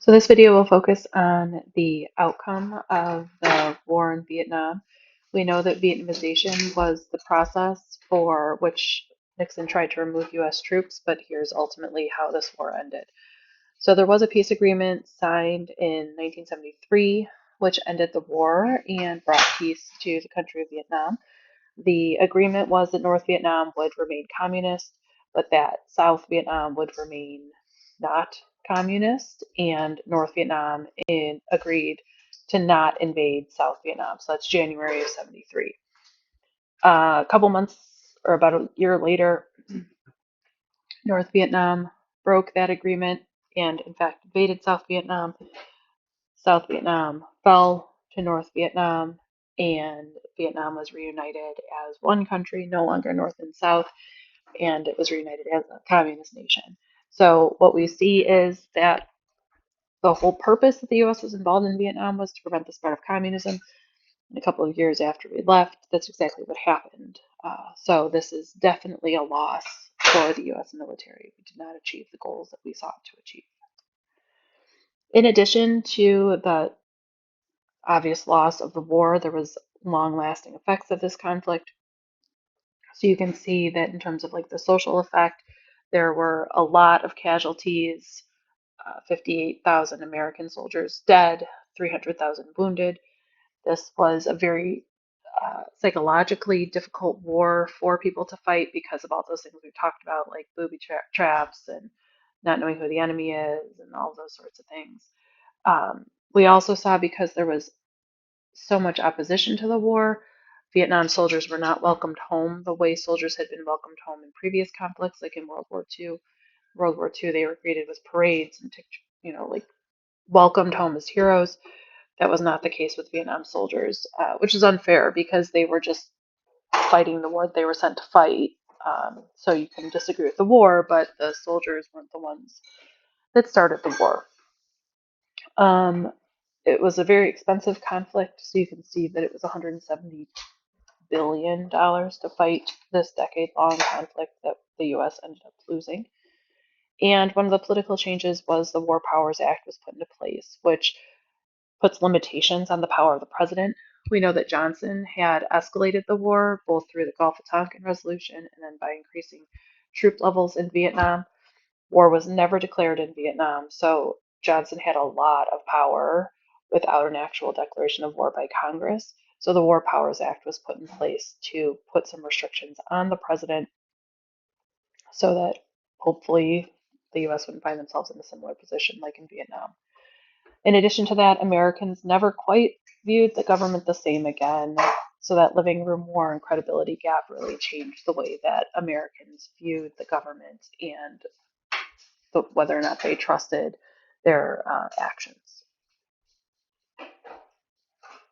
So this video will focus on the outcome of the war in Vietnam. We know that Vietnamization was the process for which Nixon tried to remove US troops, but here's ultimately how this war ended. So there was a peace agreement signed in 1973, which ended the war and brought peace to the country of Vietnam. The agreement was that North Vietnam would remain communist, but that South Vietnam would remain not communist, and North Vietnam agreed to not invade South Vietnam. So that's January of 73. A couple months or about a year later, North Vietnam broke that agreement and, in fact, invaded South Vietnam. South Vietnam fell to North Vietnam, and Vietnam was reunited as one country, no longer North and South, and it was reunited as a communist nation. So, what we see is that the whole purpose that the US was involved in Vietnam was to prevent the spread of communism. And a couple of years after we left, that's exactly what happened. So, this is definitely a loss for the US military. We did not achieve the goals that we sought to achieve. In addition to the obvious loss of the war, there was long-lasting effects of this conflict. So you can see that in terms of like the social effect, there were a lot of casualties, 58,000 American soldiers dead, 300,000 wounded. This was a very psychologically difficult war for people to fight because of all those things we've talked about, like booby traps and not knowing who the enemy is and all those sorts of things. We also saw because there was so much opposition to the war, Vietnam soldiers were not welcomed home the way soldiers had been welcomed home in previous conflicts, like in World War II. World War II, they were greeted with parades and, like welcomed home as heroes. That was not the case with Vietnam soldiers, which is unfair because they were just fighting the war they were sent to fight. So you can disagree with the war, but the soldiers weren't the ones that started the war. Um, it was a very expensive conflict, so you can see that it was $170 billion to fight this decade-long conflict that the US ended up losing. And one of the political changes was the War Powers Act was put into place, which puts limitations on the power of the president. We know that Johnson had escalated the war both through the Gulf of Tonkin resolution and then by increasing troop levels in Vietnam. War was never declared in Vietnam, so Johnson had a lot of power without an actual declaration of war by Congress. So the War Powers Act was put in place to put some restrictions on the president so that hopefully the US wouldn't find themselves in a similar position like in Vietnam. In addition to that, Americans never quite viewed the government the same again. So that living room war and credibility gap really changed the way that Americans viewed the government and whether or not they trusted their actions.